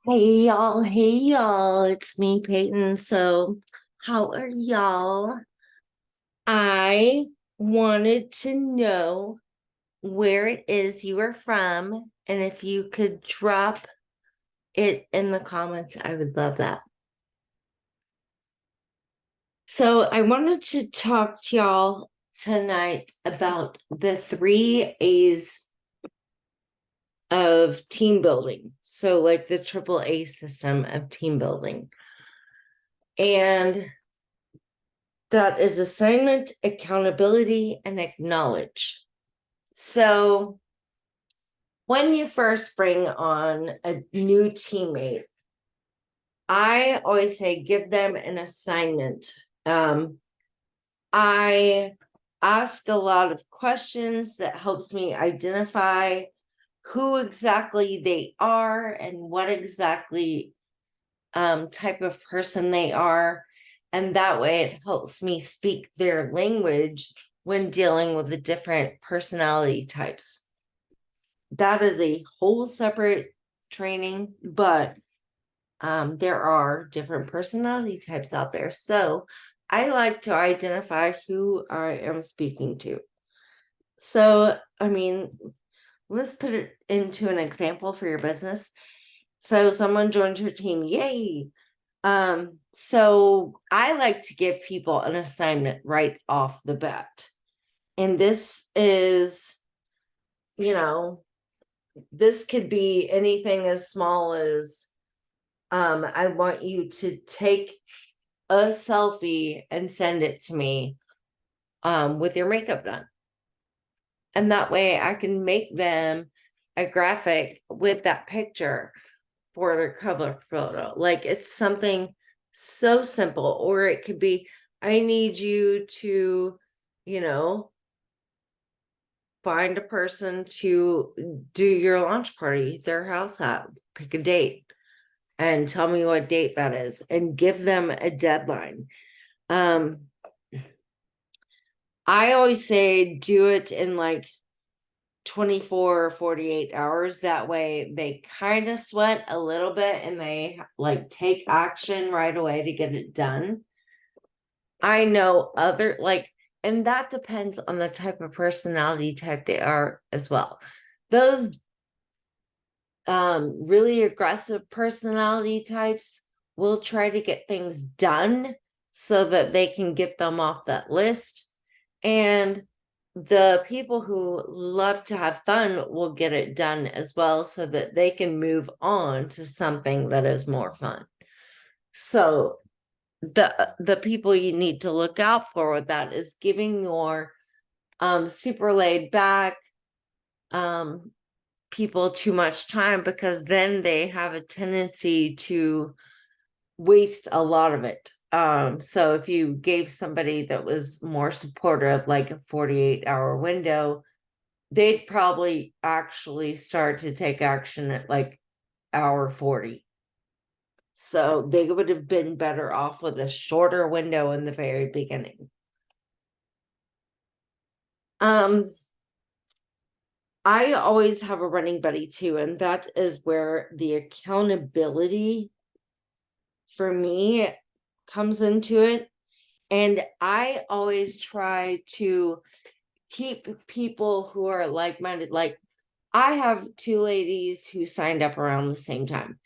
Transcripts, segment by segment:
Hey y'all, it's me, Peyton. So, how are y'all? I wanted to know where it is you are from, and if you could drop it in the comments, I would love that. So, I wanted to talk to y'all tonight about the 3 A's of team building. So, like the AAA system of team building. And that is assignment, accountability, and acknowledge. So, when you first bring on a new teammate, I always say give them an assignment. I ask a lot of questions that helps me identify who exactly they are and what exactly type of person they are. And that way it helps me speak their language when dealing with the different personality types. That is a whole separate training, but there are different personality types out there. So I like to identify who I am speaking to. So, I mean, let's put it into an example for your business. So someone joined your team, yay. So I like to give people an assignment right off the bat. And this is, you know, this could be anything as small as I want you to take a selfie and send it to me with your makeup done. And that way I can make them a graphic with that picture for their cover photo. Like it's something so simple, or it could be, I need you to, you know, find a person to do your launch party, their house at, pick a date and tell me what date that is and give them a deadline. Um, I always say do it in like 24 or 48 hours. That way they kind of sweat a little bit and they like take action right away to get it done. I know other like, and that depends on the type of personality type they are as well. Those really aggressive personality types will try to get things done so that they can get them off that list. And the people who love to have fun will get it done as well so that they can move on to something that is more fun. So the people you need to look out for with that is giving your super laid back um people too much time, because then they have a tendency to waste a lot of it. So if you gave somebody that was more supportive, like a 48-hour window, they'd probably actually start to take action at like hour 40. So they would have been better off with a shorter window in the very beginning. Um, I always have a running buddy too, and that is where the accountability for me comes into it. And I always try to keep people who are like-minded. Like I have 2 ladies who signed up around the same time,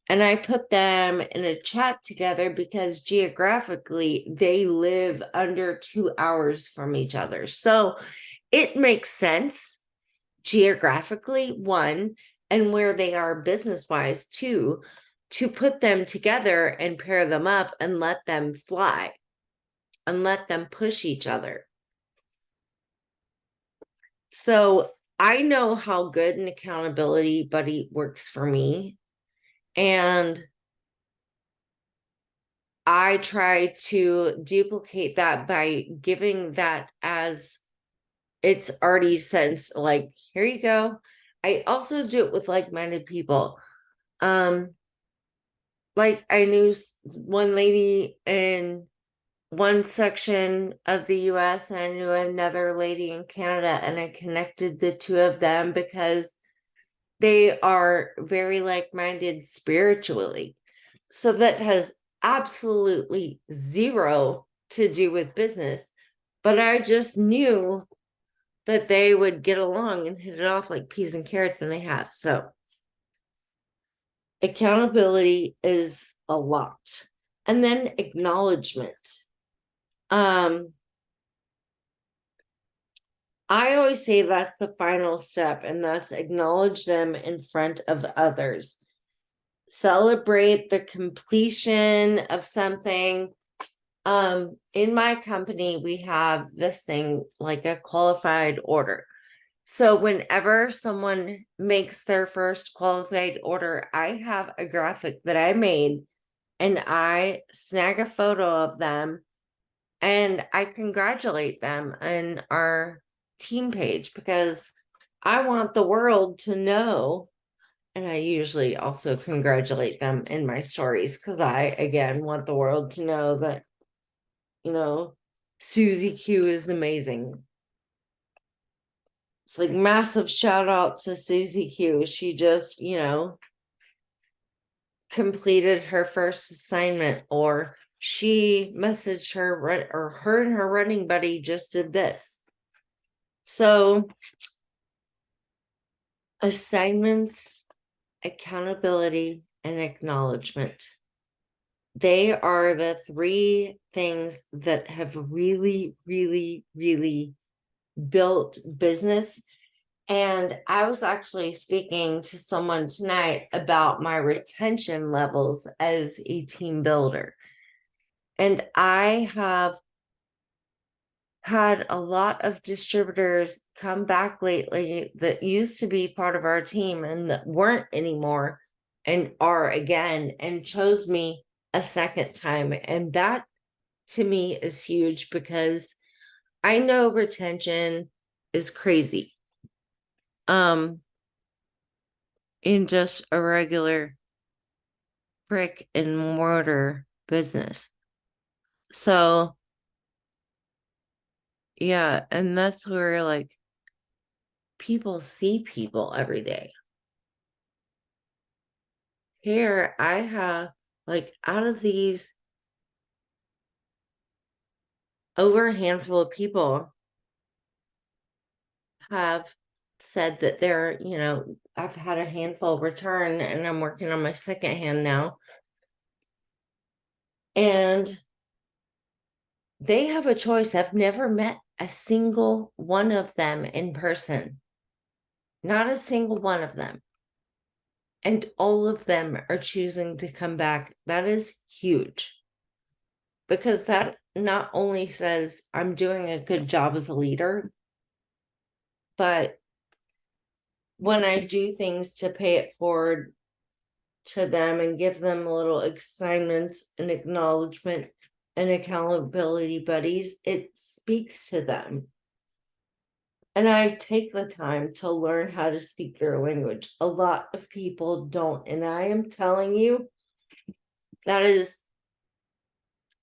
and I put them in a chat together because geographically they live under 2 hours from each other. So it makes sense geographically, one, and where they are business wise, two, to put them together and pair them up and let them fly and let them push each other. So I know how good an accountability buddy works for me. And I try to duplicate that by giving that as it's already since, like, here you go. I also do it with like-minded people. Like I knew one lady in one section of the US and I knew another lady in Canada, and I connected the two of them because they are very like-minded spiritually. So that has absolutely zero to do with business. But I just knew that they would get along and hit it off like peas and carrots, and they have. So accountability is a lot. And then acknowledgement. I always say that's the final step, and that's acknowledge them in front of others. Celebrate the completion of something. In my company, we have this thing like a qualified order. So whenever someone makes their first qualified order, I have a graphic that I made and I snag a photo of them and I congratulate them on our team page because I want the world to know. And I usually also congratulate them in my stories because I, again, want the world to know that, Susie Q is amazing. It's like massive shout out to Susie Q. She just, completed her first assignment, or she messaged her, or her and her running buddy just did this. So assignments, accountability, and acknowledgement. They are the three things that have really, really, really built business. And I was actually speaking to someone tonight about my retention levels as a team builder. And I have had a lot of distributors come back lately that used to be part of our team and that weren't anymore and are again and chose me a second time. And that to me is huge because I know retention is crazy. In just a regular brick and mortar business. So yeah, and that's where like people see people every day. Here I have like out of these over a handful of people have said that they're, I've had a handful return and I'm working on my second hand now. And they have a choice. I've never met a single one of them in person. Not a single one of them. And all of them are choosing to come back. That is huge. Because that not only says I'm doing a good job as a leader, but when I do things to pay it forward to them and give them little assignments and acknowledgement and accountability buddies, it speaks to them. And I take the time to learn how to speak their language. A lot of people don't. And I am telling you, that is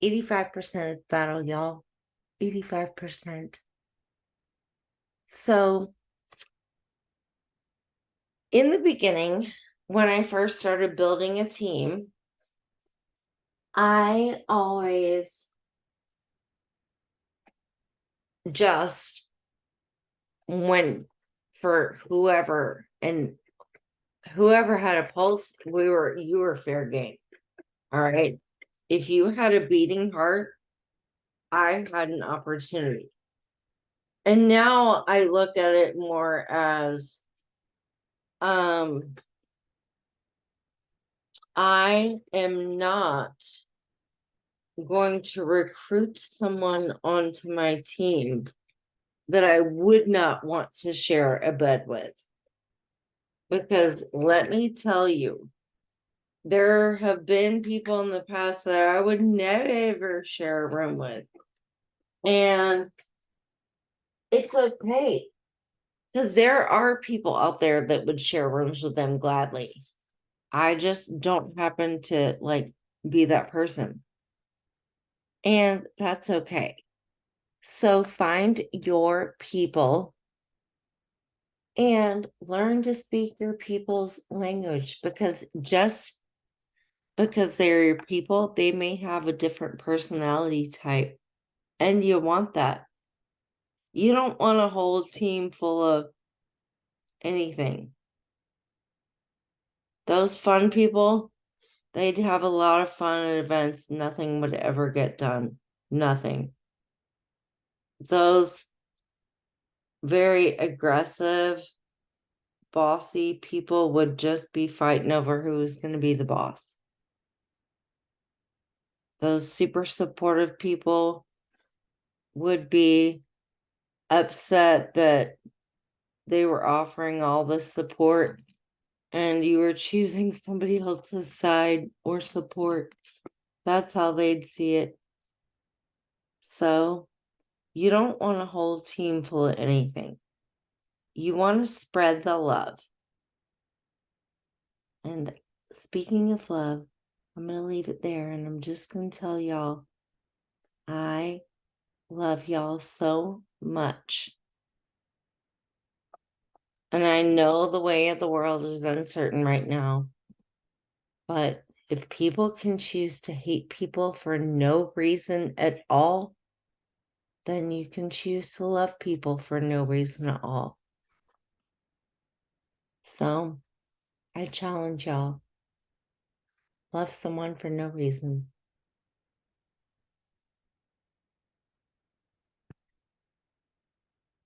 85% of the battle, y'all. 85%. So in the beginning, when I first started building a team, I always just went for whoever, and whoever had a pulse, you were fair game. All right. If you had a beating heart, I had an opportunity. And now I look at it more as I am not going to recruit someone onto my team that I would not want to share a bed with. Because let me tell you, there have been people in the past that I would never share a room with. And it's okay. Because there are people out there that would share rooms with them gladly. I just don't happen to like be that person. And that's okay. So find your people And learn to speak your people's language, because just because they're your people, they may have a different personality type. And you want that. You don't want a whole team full of anything. Those fun people, they'd have a lot of fun at events. Nothing would ever get done. Nothing. Those very aggressive, bossy people would just be fighting over who was going to be the boss. Those super supportive people would be upset that they were offering all this support and you were choosing somebody else's side or support. That's how they'd see it. So you don't want a whole team full of anything. You want to spread the love. And speaking of love, I'm going to leave it there, and I'm just going to tell y'all, I love y'all so much. And I know the way of the world is uncertain right now. But if people can choose to hate people for no reason at all, then you can choose to love people for no reason at all. So I challenge y'all. Love someone for no reason.